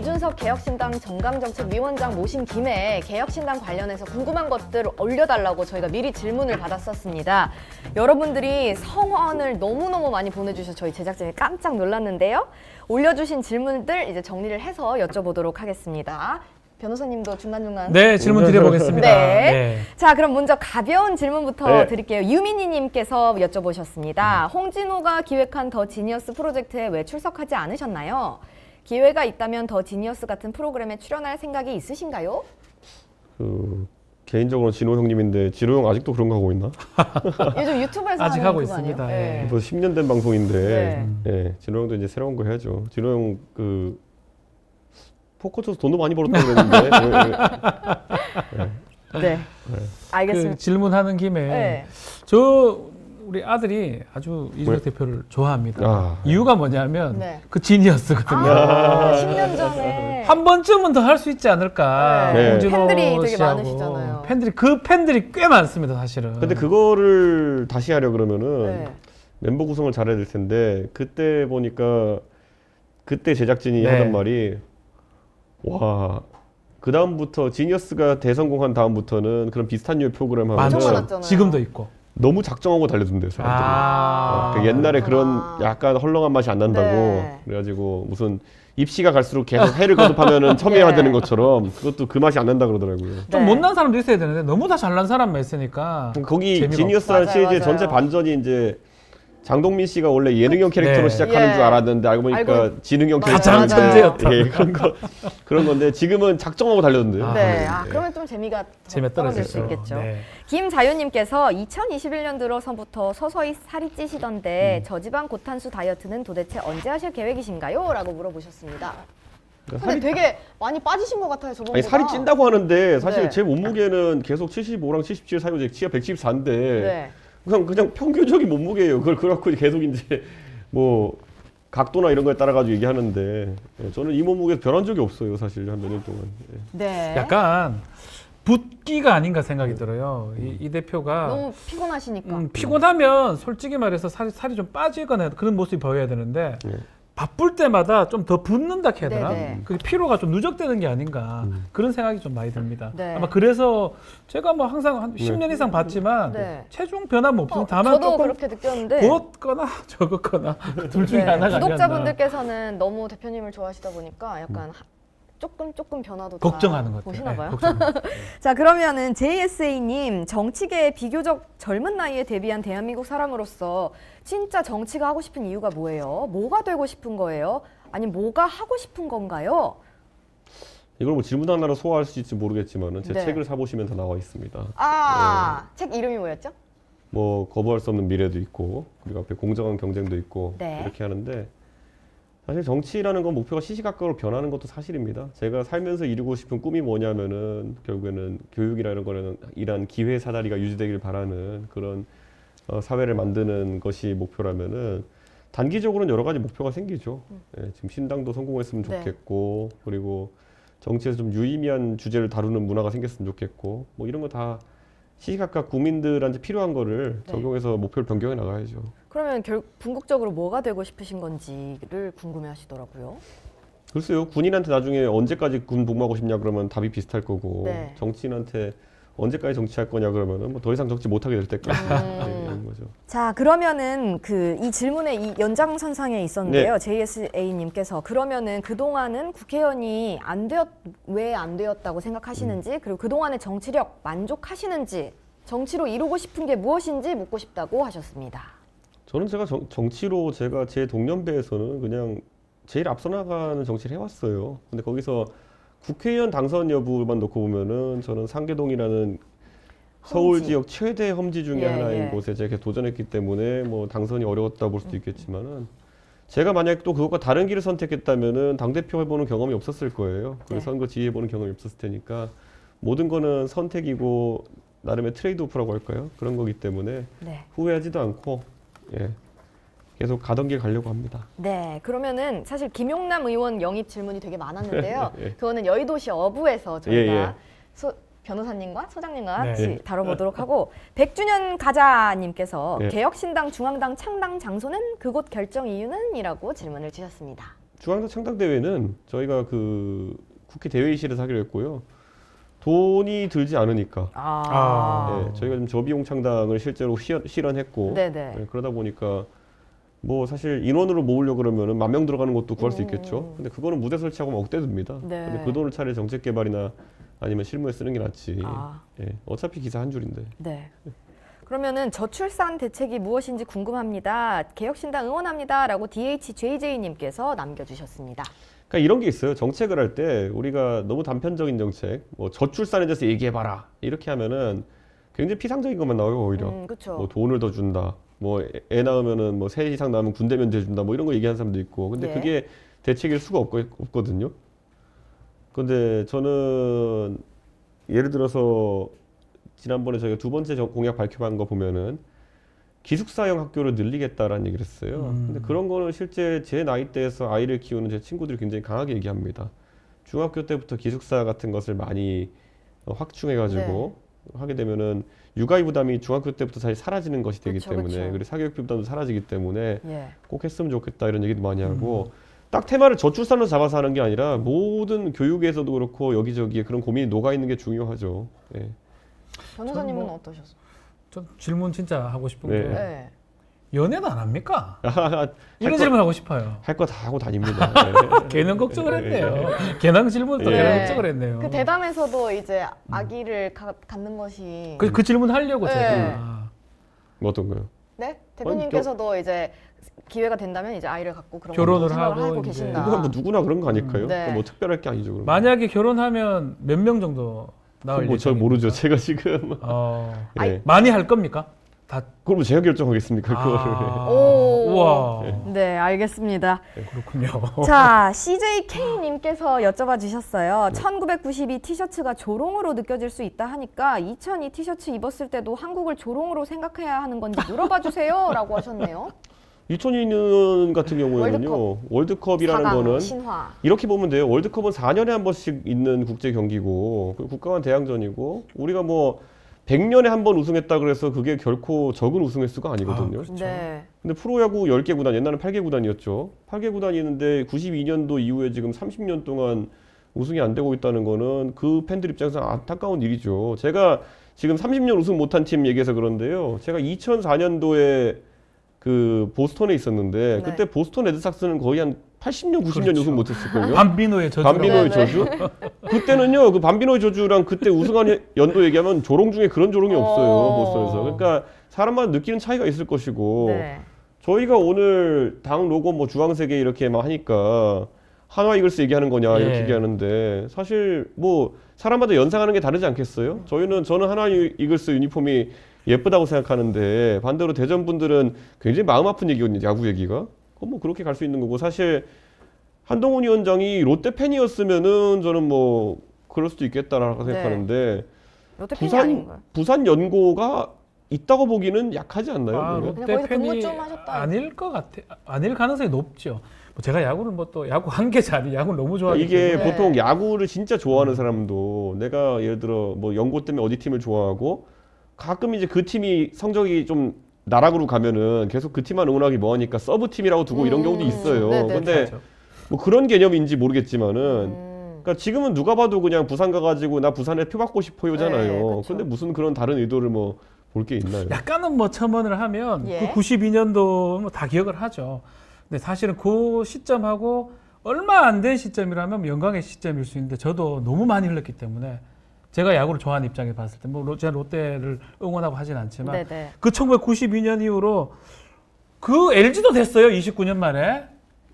이준석 개혁신당 정강정책위원장 모신 김에 개혁신당 관련해서 궁금한 것들 올려달라고 저희가 미리 질문을 받았었습니다. 여러분들이 성원을 너무너무 많이 보내주셔서 저희 제작진이 깜짝 놀랐는데요. 올려주신 질문들 이제 정리를 해서 여쭤보도록 하겠습니다. 변호사님도 중간중간 네, 질문 드려보겠습니다. 네. 네. 자, 그럼 먼저 가벼운 질문부터 네. 드릴게요. 유민희님께서 여쭤보셨습니다. 홍진호가 기획한 더 지니어스 프로젝트에 왜 출석하지 않으셨나요? 기회가 있다면 더 지니어스 같은 프로그램에 출연할 생각이 있으신가요? 개인적으로 진호 형님인데 진호 형 아직도 그런 거 하고 있나? 요즘 유튜브에서 아직 하는 하고 그거 있습니다. 아니에요? 네. 벌써 10년 된 방송인데 네. 진호 형도 이제 새로운 거 해야죠. 진호 형 포커 쳐서 돈도 많이 벌었다고 그랬는데 네. 알겠습니다. 그 질문하는 김에 네. 우리 아들이 아주 이준석 대표를 좋아합니다. 아, 이유가 뭐냐면 네. 그 지니어스거든요. 10년 전에 한 번쯤은 더 할 수 있지 않을까. 네. 홍진호 팬들이 되게 씨하고. 많으시잖아요. 팬들이 꽤 많습니다, 사실은. 근데 그거를 다시 하려 그러면은 네. 멤버 구성을 잘해야 될 텐데 그때 보니까 그때 제작진이 네. 하던 말이 와, 그 다음부터 지니어스가 대성공한 다음부터는 그런 비슷한 류의 프로그램 엄청 하면 많았잖아요. 지금도 있고. 너무 작정하고 달려든대요, 사람들이. 그 옛날에 그런 약간 헐렁한 맛이 안 난다고. 네. 그래가지고 무슨 입시가 갈수록 계속 해를 거듭하면은 첨예화되는 것처럼 그것도 그 맛이 안 난다 그러더라고요. 좀 네. 못난 사람도 있어야 되는데 너무 다 잘난 사람만 있으니까 거기 재미가 지니어스라는 맞아요, 시리즈의 맞아요. 전체 반전이 이제 장동민 씨가 원래 예능형 캐릭터로 네. 시작하는 예. 줄 알았는데 알고 보니까 알고 지능형 가장 캐릭터 천재였다. 예, 그런 건데 지금은 작정하고 달렸는데요. 네. 예. 그러면 좀 재미가 재미가 떨어질 수 떨어지죠. 있겠죠. 네. 김자윤님께서 2021년 들어서부터 서서히 살이 찌시던데 저지방 고탄수 다이어트는 도대체 언제 하실 계획이신가요? 라고 물어보셨습니다. 근데 되게 많이 빠지신 것 같아요, 저번보다. 아니 살이 찐다고 하는데 사실 네. 제 몸무게는 계속 75랑 77 사이고 제 키가 174인데 네. 그냥 평균적인 몸무게예요. 그걸 그렇고 계속 이제 뭐 각도나 이런 거에 따라 가지고 얘기하는데 저는 이 몸무게 변한 적이 없어요, 사실 한 몇 년 동안. 예. 네. 약간 붓기가 아닌가 생각이 들어요. 이 대표가 너무 피곤하시니까. 피곤하면 솔직히 말해서 살이 좀 빠지거나 그런 모습이 보여야 되는데 네. 바쁠 때마다 좀 더 붓는다 해야 되나? 네네. 그 피로가 좀 누적되는 게 아닌가 그런 생각이 좀 많이 듭니다. 네. 아마 그래서 제가 뭐 항상 한 10년 이상 봤지만 네. 체중 변함 없으면 다만 저도 조금 그렇게 느꼈는데 부었거나 적었거나 둘 중에 네. 하나가 아니었나. 구독자분들께서는 너무 대표님을 좋아하시다 보니까 약간 조금 변화도 다 걱정하는 것 같아요. 보시나 봐요. 걱정하는 자, 그러면은 JSA님, 정치계에 비교적 젊은 나이에 데뷔한 대한민국 사람으로서 진짜 정치가 하고 싶은 이유가 뭐예요? 뭐가 되고 싶은 거예요? 아니면 뭐가 하고 싶은 건가요? 이걸 뭐 질문 하나로 소화할 수 있을지 모르겠지만은 제 네. 책을 사보시면 다 나와 있습니다. 책 이름이 뭐였죠? 뭐 거부할 수 없는 미래도 있고 그리고 앞에 공정한 경쟁도 있고 네. 이렇게 하는데 사실 정치라는 건 목표가 시시각각으로 변하는 것도 사실입니다. 제가 살면서 이루고 싶은 꿈이 뭐냐면은 결국에는 교육이라는 거는 이러한 기회 사다리가 유지되길 바라는 그런 사회를 만드는 것이 목표라면은 단기적으로는 여러 가지 목표가 생기죠. 예, 지금 신당도 성공했으면 네. 좋겠고 그리고 정치에서 좀 유의미한 주제를 다루는 문화가 생겼으면 좋겠고 뭐 이런 거 다 시시각각 국민들한테 필요한 거를 네. 적용해서 목표를 변경해 나가야죠. 그러면 궁극적으로 뭐가 되고 싶으신 건지를 궁금해 하시더라고요. 글쎄요, 군인한테 나중에 언제까지 군 복무하고 싶냐 그러면 답이 비슷할 거고 네. 정치인한테 언제까지 정치할 거냐 그러면은 뭐 더 이상 정치 못하게 될 때까지 이런 거죠. 자, 그러면은 이 질문의 이 연장선상에 있었는데요. 네. JSA님께서 그러면은 그동안은 국회의원이 왜 안 되었다고 생각하시는지 그리고 그동안의 정치력 만족하시는지 정치로 이루고 싶은 게 무엇인지 묻고 싶다고 하셨습니다. 저는 제가 정치로 제가 제 동년배에서는 그냥 제일 앞서 나가는 정치를 해왔어요. 근데 거기서 국회의원 당선 여부만 놓고 보면은 저는 상계동이라는 서울 지역 최대 험지 중에 하나인 곳에 제가 도전했기 때문에 뭐 당선이 어려웠다 볼 수도 있겠지만은 제가 만약 또 그것과 다른 길을 선택했다면은 당대표 해보는 경험이 없었을 거예요. 그리고 선거 지휘해보는 경험이 없었을 테니까 모든 거는 선택이고 나름의 트레이드오프라고 할까요? 그런 거기 때문에 후회하지도 않고 계속 가던 길 가려고 합니다. 네, 그러면은 사실 김용남 의원 영입 질문이 되게 많았는데요. 그거는 여의도시 어부에서 저희가 변호사님과 소장님과 같이 다뤄보도록 하고 백준현 가자님께서 개혁신당 중앙당 창당 장소는 그곳 결정 이유는? 이라고 질문을 주셨습니다. 중앙당 창당대회는 저희가 그 국회 대회의실에서 하기로 했고요. 돈이 들지 않으니까. 네, 저희가 좀 저비용 창당을 실제로 실현했고 네네. 네, 그러다 보니까 뭐 사실 인원으로 모으려고 그러면은 10,000명 들어가는 것도 구할 수 있겠죠. 근데 그거는 무대 설치하고 억대 듭니다. 네. 근데 그 돈을 차라리 정책 개발이나 아니면 실무에 쓰는 게 낫지. 예, 어차피 기사 한 줄인데. 네. 그러면은 저출산 대책이 무엇인지 궁금합니다. 개혁신당 응원합니다라고 DHJJ님께서 남겨주셨습니다. 그러니까 이런 게 있어요. 정책을 할 때 우리가 너무 단편적인 정책, 뭐 저출산에 대해서 얘기해봐라 이렇게 하면은 굉장히 피상적인 것만 나와요 오히려. 그렇죠. 뭐 돈을 더 준다. 뭐 애 낳으면은 뭐 3 이상 낳으면 군대 면제 준다. 뭐 이런 거 얘기하는 사람도 있고. 근데 예. 그게 대책일 수가 없거든요. 근데 저는 예를 들어서 지난번에 저희가 2번째 공약 발표한 거 보면은 기숙사형 학교를 늘리겠다라는 얘기를 했어요. 근데 그런 거는 실제 제 나이대에서 아이를 키우는 제 친구들이 굉장히 강하게 얘기합니다. 중학교 때부터 기숙사 같은 것을 많이 확충해가지고 하게 되면은 육아비 부담이 중학교 때부터 사실 사라지는 것이 되기 때문에 그리고 사교육비 부담도 사라지기 때문에 꼭 했으면 좋겠다 이런 얘기도 많이 하고 딱 테마를 저출산으로 잡아서 하는 게 아니라 모든 교육에서도 그렇고 여기저기에 그런 고민이 녹아 있는 게 중요하죠. 예. 변호사님은 어떠셨어요? 전 질문 진짜 하고 싶은 게 네. 연애도 안 합니까? 할 이런 질문 하고 싶어요. 거 다 하고 다닙니다. 개능 걱정을 했네요. 개능 질문도 네. 개능 걱정을 했네요. 그 대담에서도 이제 아기를 갖는 것이 그 질문 하려고 네. 제가. 뭐 어떤 거요? 네? 대표님께서도 이제 기회가 된다면 이제 아이를 갖고 그런 결혼을 생각을 하고 하고 이제. 계신다. 뭐 누구나 그런 거 아닐까요? 네. 뭐 특별할 게 아니죠. 그러면. 만약에 결혼하면 몇 명 정도 나올 뭐 잘 예정입니까? 모르죠. 제가 지금 예. 많이 할 겁니까? 다. 그럼 제가 결정하겠습니까? 그거를. 오. 우와. 네, 알겠습니다. 그렇군요. 자, CJK님께서 여쭤봐 주셨어요. 1992 티셔츠가 조롱으로 느껴질 수 있다 하니까 2002 티셔츠 입었을 때도 한국을 조롱으로 생각해야 하는 건지 물어봐 주세요. 라고 하셨네요. 2002년 같은 경우에는요. 월드컵이라는 4강, 거는 신화. 이렇게 보면 돼요. 월드컵은 4년에 한 번씩 있는 국제 경기고 국가 간 대항전이고 우리가 뭐 100년에 한 번 우승했다 그래서 그게 결코 적은 우승 횟수가 아니거든요. 그렇죠. 네. 근데 프로야구 10개 구단, 옛날에는 8개 구단이었죠. 8개 구단이 있는데 92년도 이후에 지금 30년 동안 우승이 안 되고 있다는 거는 그 팬들 입장에서 안타까운 일이죠. 제가 지금 30년 우승 못한 팀 얘기해서 그런데요. 제가 2004년도에 그 보스턴에 있었는데 네. 그때 보스턴 레드삭스는 거의 한 80년, 90년 그렇죠. 우승 못했을걸요. 밤비노의 저주. 밤비노의 네, 네. 저주? 그때는요, 그 밤비노의 저주랑 그때 우승한 연도 얘기하면 조롱 중에 그런 조롱이 없어요, 보스턴에서. 그러니까 사람마다 느끼는 차이가 있을 것이고, 네. 저희가 오늘 당 로고 뭐 주황색에 이렇게 막 하니까 한화 이글스 얘기하는 거냐 이렇게 예. 얘기하는데 사실 뭐 사람마다 연상하는 게 다르지 않겠어요? 저는 한화 이글스 유니폼이 예쁘다고 생각하는데 반대로 대전 분들은 굉장히 마음 아픈 얘기거든요, 야구 얘기가. 뭐 그렇게 갈 수 있는 거고 사실 한동훈 위원장이 롯데 팬이었으면은 저는 뭐 그럴 수도 있겠다라고 생각하는데 롯데 팬이 아닌가요? 부산 연고가 있다고 보기는 약하지 않나요? 아, 그러면? 그냥 롯데 거기서 근무 팬이 좀 하셨다. 아닐 것 같아. 아닐 가능성이 높죠. 뭐 제가 야구를 뭐 또 야구 한 개 자리 야구 너무 좋아하기 이게 때문에. 보통 야구를 진짜 좋아하는 사람도 내가 예를 들어 뭐 연고 때문에 어디 팀을 좋아하고 가끔 이제 그 팀이 성적이 좀 나락으로 가면은 계속 그 팀만 응원하기 뭐하니까 서브 팀이라고 두고 이런 경우도 있어요. 네네. 근데 그렇죠. 뭐 그런 개념인지 모르겠지만은 그러니까 지금은 누가 봐도 그냥 부산 가가지고 나 부산에 표 받고 싶어요잖아요. 네, 그쵸. 근데 무슨 그런 다른 의도를 뭐 볼 게 있나요? 약간은 뭐 첨언을 하면 예. 그 92년도 뭐 다 기억을 하죠. 근데 사실은 그 시점하고 얼마 안 된 시점이라면 뭐 영광의 시점일 수 있는데 저도 너무 많이 흘렀기 때문에 제가 야구를 좋아하는 입장에 봤을 때 뭐 제가 롯데를 응원하고 하진 않지만 네네. 그 1992년 이후로 그 LG도 됐어요. 29년 만에.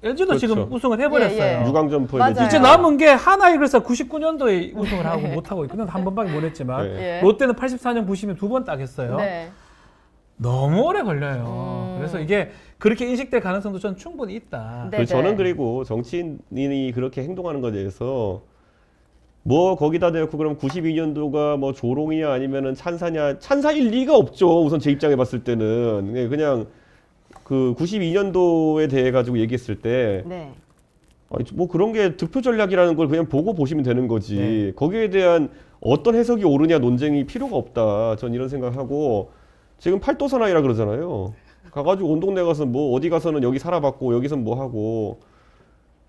LG도 그렇죠. 지금 우승을 해버렸어요. 예, 예. 유강점포에 맞아요. 내지. 이제 남은 게 하나 이글스가 99년도에 우승을 하고 못하고 있거든요. 한 번밖에 못 했지만 네. 예. 롯데는 84년 90년 두 번 딱 했어요. 네. 너무 오래 걸려요. 그래서 이게 그렇게 인식될 가능성도 저는 충분히 있다. 네. 저는 그리고 정치인이 그렇게 행동하는 것에 대해서 뭐 거기다 대고 그럼 92년도가 뭐 조롱이냐 아니면은 찬사일 리가 없죠. 우선 제 입장에 봤을 때는 그냥 그 92년도에 대해 가지고 얘기했을 때 네. 아니, 뭐 그런 게 득표 전략이라는 걸 그냥 보고 보시면 되는 거지. 네. 거기에 대한 어떤 해석이 옳으냐 논쟁이 필요가 없다. 전 이런 생각하고 지금 팔도 사나이라 그러잖아요. 가가지고 온 동네 가서 뭐 어디 가서는 여기 살아봤고 여기선 뭐 하고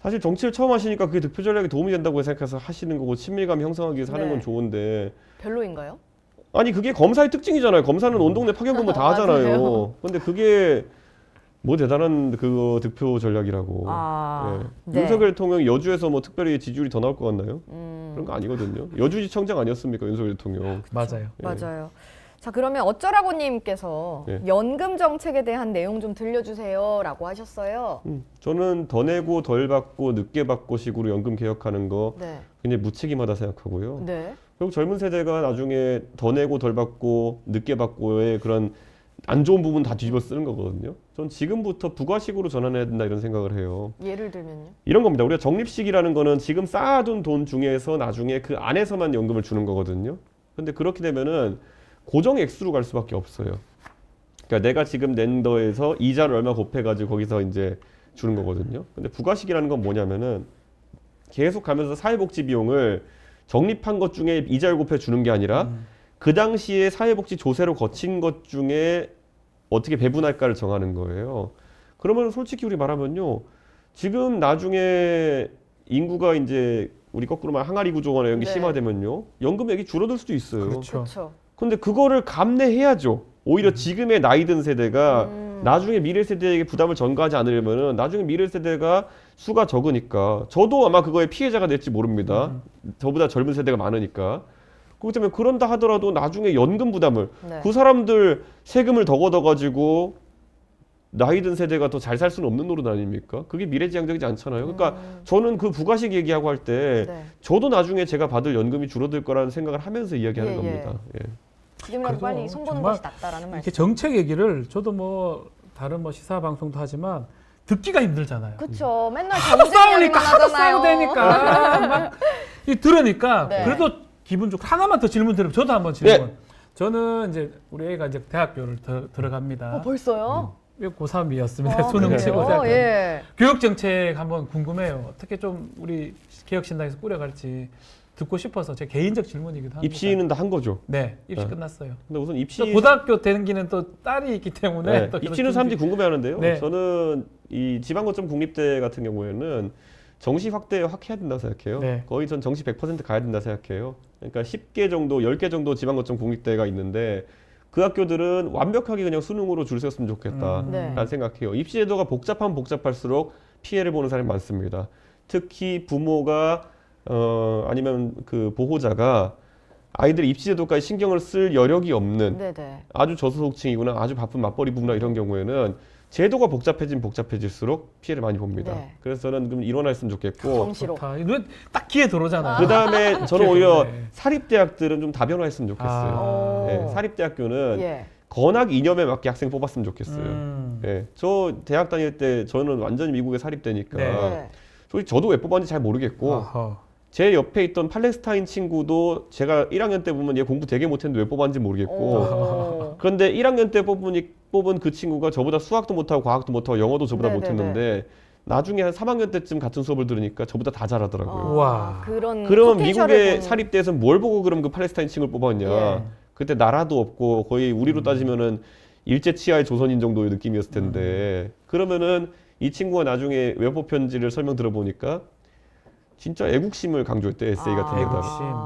사실 정치를 처음 하시니까 그게 득표 전략에 도움이 된다고 생각해서 하시는 거고 친밀감 형성하기 위해서 하는 네. 건 좋은데 별로인가요? 아니 그게 검사의 특징이잖아요. 검사는 온 동네 파견 근무 다 하잖아요. 맞아요. 근데 그게 뭐 대단한 그거 득표 전략이라고. 아, 예. 네. 윤석열 대통령 여주에서 뭐 특별히 지지율이 더 나올 것 같나요? 그런 거 아니거든요. 여주지청장 아니었습니까 윤석열 대통령? 맞아요. 예. 맞아요. 자, 그러면 어쩌라고님께서 네. 연금 정책에 대한 내용 좀 들려주세요라고 하셨어요. 저는 더 내고 덜 받고 늦게 받고 식으로 연금 개혁하는 거 네. 굉장히 무책임하다 생각하고요. 네. 결국 젊은 세대가 나중에 더 내고 덜 받고 늦게 받고의 그런 안 좋은 부분 다 뒤집어 쓰는 거거든요. 전 지금부터 부가식으로 전환해야 된다 이런 생각을 해요. 예를 들면요. 이런 겁니다. 우리가 적립식이라는 거는 지금 쌓아둔 돈 중에서 나중에 그 안에서만 연금을 주는 거거든요. 근데 그렇게 되면은 고정 액수로 갈 수밖에 없어요. 그러니까 내가 지금 낸 거에서 이자를 얼마 곱해가지고 거기서 이제 주는 거거든요. 근데 부가식이라는 건 뭐냐면은 계속 가면서 사회복지 비용을 적립한 것 중에 이자를 곱해 주는 게 아니라 그 당시에 사회복지 조세로 거친 것 중에 어떻게 배분할까를 정하는 거예요. 그러면 솔직히 우리 말하면요. 지금 나중에 인구가 이제 우리 거꾸로 말 항아리 구조거나 이런 게 네. 심화되면요. 연금액이 줄어들 수도 있어요. 그렇죠. 그렇죠. 근데 그거를 감내해야죠. 오히려 지금의 나이 든 세대가 나중에 미래 세대에게 부담을 전가하지 않으려면은 나중에 미래 세대가 수가 적으니까 저도 아마 그거에 피해자가 될지 모릅니다. 저보다 젊은 세대가 많으니까. 그렇기 때문에 그런다 하더라도 나중에 연금 부담을 네. 그 사람들 세금을 더 걷어가지고 나이 든 세대가 더 잘 살 수는 없는 노릇 아닙니까? 그게 미래지향적이지 않잖아요. 그러니까 저는 그 부가식 얘기하고 할 때 네. 저도 나중에 제가 받을 연금이 줄어들 거라는 생각을 하면서 이야기하는 예, 겁니다. 예. 지금이라도 그래도 빨리 손보는 정말 것이 낫다라는 이렇게 말씀. 정책 얘기를 저도 뭐 다른 뭐 시사 방송도 하지만 듣기가 힘들잖아요. 그렇죠. 맨날 하도 경제 싸우니까 이야기만 하도 하잖아요. 싸우되니까 막 들으니까 네. 그래도 기분 좋고 하나만 더 질문 드리면 저도 한번 질문. 저는 이제 우리 애가 이제 대학교를 들어갑니다. 벌써요? 고3이었습니다. 아, 수능 그래요? 치고 대학. 예. 교육 정책 한번 궁금해요. 어떻게 좀 우리 개혁신당에서 꾸려갈지 듣고 싶어서 제 개인적 질문이기도 합니다. 입시는 다 한 거죠. 네, 입시 네. 끝났어요. 근데 우선 또 입시 고등학교 되기는 또 딸이 있기 때문에 네, 또 그런 입시는 사람들이 준비- 궁금해하는데요. 네. 저는 이 지방거점 국립대 같은 경우에는 정시 확대 확 해야 된다고 생각해요. 네. 거의 전 정시 100% 가야 된다 생각해요. 그러니까 10개 정도, 10개 정도 지방거점 국립대가 있는데 그 학교들은 완벽하게 그냥 수능으로 줄 세웠으면 좋겠다라는 네. 생각해요. 입시 제도가 복잡하면 복잡할수록 피해를 보는 사람이 많습니다. 특히 부모가 아니면 그 보호자가 아이들 입시 제도까지 신경을 쓸 여력이 없는 네네. 아주 저소득층이거나 아주 바쁜 맞벌이 부부나 이런 경우에는 제도가 복잡해지면 복잡해질수록 피해를 많이 봅니다. 네. 그래서 저는 좀 일원화했으면 좋겠고 정시로. 좋다. 눈에 딱 기회 들어오잖아요. 그 다음에 저는 기회 오히려 들어오네. 사립대학들은 좀 다변화했으면 좋겠어요. 오. 예, 사립대학교는 예. 건학 이념에 맞게 학생 뽑았으면 좋겠어요. 음. 예, 저 대학 다닐 때 저는 완전히 미국의 사립대니까 네. 네. 솔직히 저도 왜 뽑았는지 잘 모르겠고 어허. 제 옆에 있던 팔레스타인 친구도 제가 1학년 때 보면 얘 공부 되게 못했는데 왜 뽑았는지 모르겠고 오. 그런데 1학년 때 뽑은 그 친구가 저보다 수학도 못하고 과학도 못하고 영어도 저보다 네네네. 못했는데 나중에 한 3학년 때쯤 같은 수업을 들으니까 저보다 다 잘하더라고요. 우와. 그런 그러면 포텐셜을 미국의 본- 사립대에서 뭘 보고 그럼 그 팔레스타인 친구를 뽑았냐. 예. 그때 나라도 없고 거의 우리로 따지면은 일제 치하의 조선인 정도의 느낌이었을 텐데 그러면은 이 친구가 나중에 왜 뽑혔는지를 설명 들어보니까 진짜 애국심을 강조했대 에세이 같은 데다가.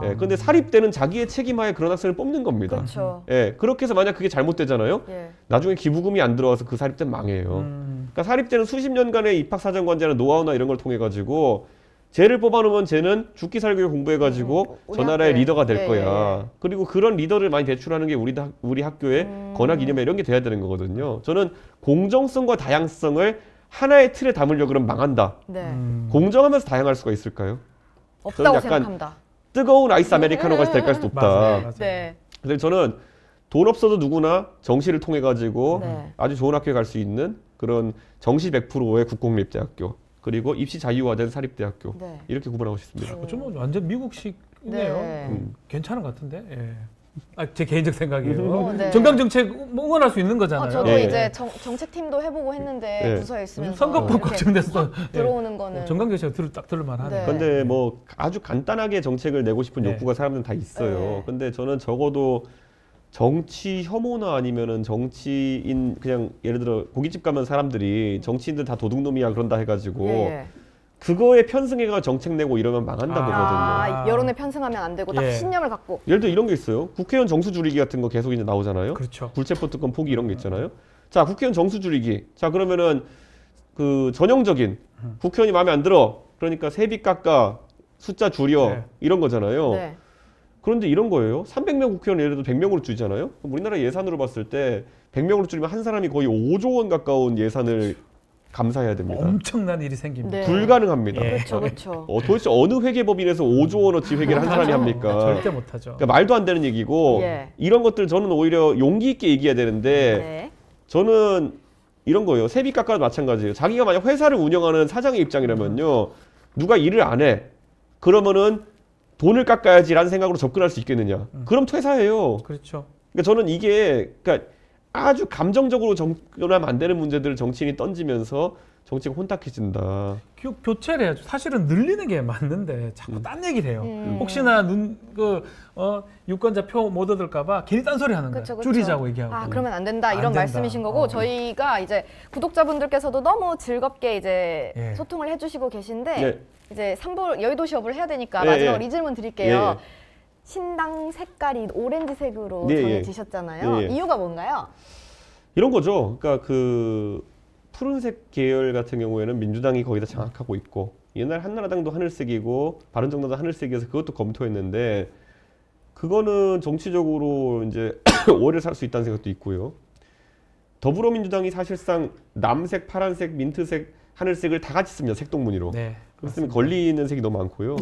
애국심. 예, 근데 사립대는 자기의 책임하에 그런 학생을 뽑는 겁니다. 그렇죠. 예, 그렇게 해서 만약 그게 잘못되잖아요. 예. 나중에 기부금이 안 들어와서 그 사립대는 망해요. 그러니까 사립대는 수십 년간의 입학사정관제나 노하우나 이런 걸 통해 가지고 쟤를 뽑아놓으면 쟤는 죽기 살기 공부해가지고 우리 저 나라의 학교에. 리더가 될 예, 거야. 예. 그리고 그런 리더를 많이 배출하는 게 우리 학교의 건학 이념 이런 게 돼야 되는 거거든요. 저는 공정성과 다양성을 하나의 틀에 담으려고 그러면 망한다. 네. 공정하면서 다양할 수가 있을까요? 없다고 약간 생각합니다. 뜨거운 아이스 아메리카노가 될 수도 없다. 맞아요. 네. 그래서 저는 돈 없어도 누구나 정시를 통해 가지고 네. 아주 좋은 학교에 갈 수 있는 그런 정시 100%의 국공립대학교 그리고 입시 자유화된 사립대학교 네. 이렇게 구분하고 싶습니다. 좀 완전 미국식이네요. 네. 괜찮은 것 같은데. 예. 제 개인적 생각이에요. 네. 정강 정책 응원할 수 있는 거잖아요. 저도 예. 이제 정책팀도 해보고 했는데 예. 부서에 있으면서 선거법 이렇게 걱정돼서 들어오는 거는 정강 정책 딱 들을만하네. 네. 근데 뭐 아주 간단하게 정책을 내고 싶은 네. 욕구가 사람들은 다 있어요. 네. 근데 저는 적어도 정치 혐오나 아니면은 정치인 그냥 예를 들어 고깃집 가면 사람들이 정치인들 다 도둑놈이야 그런다 해가지고 예, 예. 그거에 편승해가 정책 내고 이러면 망한다 보거든요. 아, 여론에 편승하면 안 되고 딱 예. 신념을 갖고. 예를 들어 이런 게 있어요. 국회의원 정수 줄이기 같은 거 계속 이제 나오잖아요. 그렇죠. 불체포 특권 포기 이런 게 있잖아요. 자, 국회의원 정수 줄이기. 자, 그러면은 그 전형적인 국회의원이 마음에 안 들어. 그러니까 세비 깎아, 숫자 줄여 네. 이런 거잖아요. 네. 그런데 이런 거예요. 300명 국회의원 예를 들어 100명으로 줄이잖아요. 그럼 우리나라 예산으로 봤을 때 100명으로 줄이면 한 사람이 거의 5조 원 가까운 예산을 감사해야 됩니다. 엄청난 일이 생깁니다. 네. 불가능합니다. 예. 그렇죠, 그렇죠. 도대체 어느 회계법인에서 5조 원어치 회계를 한 사람이 합니까? 절대 못하죠. 그러니까 말도 안 되는 얘기고 예. 이런 것들 저는 오히려 용기 있게 얘기해야 되는데 네. 저는 이런 거예요. 세비 깎아도 마찬가지예요. 자기가 만약 회사를 운영하는 사장의 입장이라면요. 누가 일을 안 해. 그러면은 돈을 깎아야지라는 생각으로 접근할 수 있겠느냐. 그럼 퇴사해요. 그렇죠. 그러니까 저는 이게 그러니까 아주 감정적으로 접근하면 안 되는 문제들을 정치인이 던지면서 정치가 혼탁해진다. 교체를 해야죠. 사실은 늘리는 게 맞는데 자꾸 딴 얘기를 해요. 음. 혹시나 유권자 표 못 얻을까봐 괜히 딴소리 하는 거예요. 그쵸, 그쵸. 줄이자고 얘기하고. 아, 그러면 안 된다 안 이런 된다. 말씀이신 거고 저희가 이제 구독자분들께서도 너무 즐겁게 이제 예. 소통을 해주시고 계신데 네. 이제 3부 여의도 시업을 해야 되니까 예, 마지막으로 예. 이 질문 드릴게요. 예, 신당 색깔이 오렌지색으로 예, 예. 정해지셨잖아요. 예, 예. 이유가 뭔가요? 이런 거죠. 그러니까 그 푸른색 계열 같은 경우에는 민주당이 거의 다 장악하고 있고 옛날 한나라당도 하늘색이고 바른정당도 하늘색이어서 그것도 검토했는데 그거는 정치적으로 이제 오해를 살 수 있다는 생각도 있고요. 더불어민주당이 사실상 남색, 파란색, 민트색, 하늘색을 다 같이 씁니다. 색동무늬로. 네. 그렇으면 걸리는 색이 너무 많고요.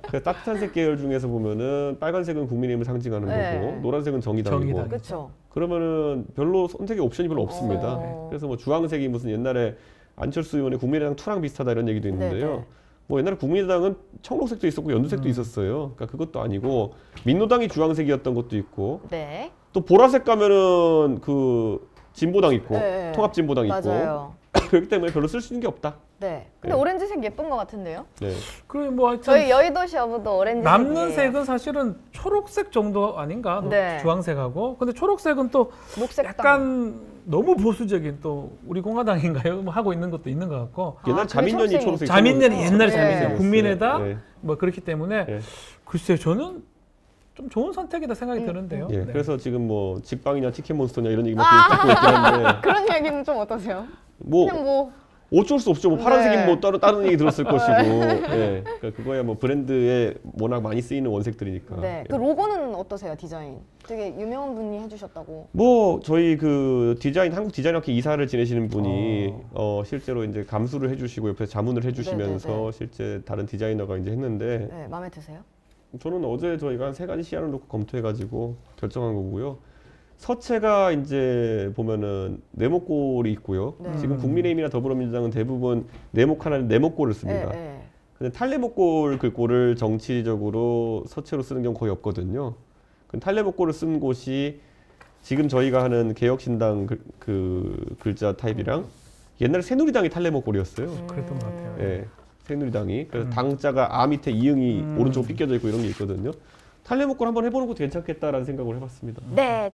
그래서 따뜻한 색 계열 중에서 보면은 빨간색은 국민의힘을 상징하는 네. 거고 노란색은 정의당이고 정의당. 그렇죠. 그러면은 별로 선택의 옵션이 별로 없습니다. 어. 그래서 뭐 주황색이 무슨 옛날에 안철수 의원의 국민의당 투랑 비슷하다 이런 얘기도 있는데요. 네네. 뭐 옛날에 국민의당은 청록색도 있었고 연두색도 있었어요. 그러니까 그것도 아니고 민노당이 주황색이었던 것도 있고 네. 또 보라색 가면은 그 진보당 있고 네. 통합진보당 있고 맞아요. 그렇기 때문에 별로 쓸 수 있는 게 없다. 네. 근데 네. 오렌지색 예쁜 것 같은데요? 네. 그리고 뭐 하여튼 저희 여의도 시어부도 오렌지색. 남는 색은 사실은 초록색 정도 아닌가? 네. 주황색하고. 근데 초록색은 또 녹색당. 약간 너무 보수적인 또 우리 공화당인가요? 뭐 하고 있는 것도 있는 것 같고. 아, 옛날 그게 자민련이 초록색이- 초록색 자민련이 옛날에 네. 자민련 국민의다 네. 뭐 그렇기 때문에 네. 글쎄요 저는 좀 좋은 선택이다 생각이 드는데요. 예, 네. 그래서 지금 뭐 직방이냐 티켓몬스터냐 이런 얘기만 아. 계속 듣고 있긴 한데 그런 얘기는 좀 어떠세요? 뭐 그냥 뭐 어쩔 수 없죠. 뭐 파란색이면 네. 뭐 다른 얘기 들었을 것이고, 예, 그러니까 그거야 뭐 브랜드에 워낙 많이 쓰이는 원색들이니까. 네. 예. 그 로고는 어떠세요? 디자인. 되게 유명한 분이 해주셨다고. 뭐 저희 그 디자인 한국 디자인학회 이사를 지내시는 분이 실제로 이제 감수를 해주시고 옆에 자문을 해주시면서 네네네. 실제 다른 디자이너가 이제 했는데 네, 마음에 드세요? 저는 어제 저희가 한 3가지 시안을 놓고 검토해가지고 결정한 거고요. 서체가 이제 보면은 네모꼴이 있고요. 네. 지금 국민의힘이나 더불어민주당은 대부분 네모칸 안에 네모꼴을 씁니다. 네, 네. 근데 탈레모꼴 글꼴을 정치적으로 서체로 쓰는 경우 거의 없거든요. 탈레모꼴을 쓴 곳이 지금 저희가 하는 개혁신당 그 글자 타입이랑 옛날에 새누리당이 탈레모꼴이었어요. 그랬던 것 같아요. 예, 새누리당이. 그래서 당자가 아 밑에 이응이 오른쪽 삐껴져 있고 이런 게 있거든요. 탈레모꼴 한번 해보는 것도 괜찮겠다라는 생각을 해봤습니다. 네.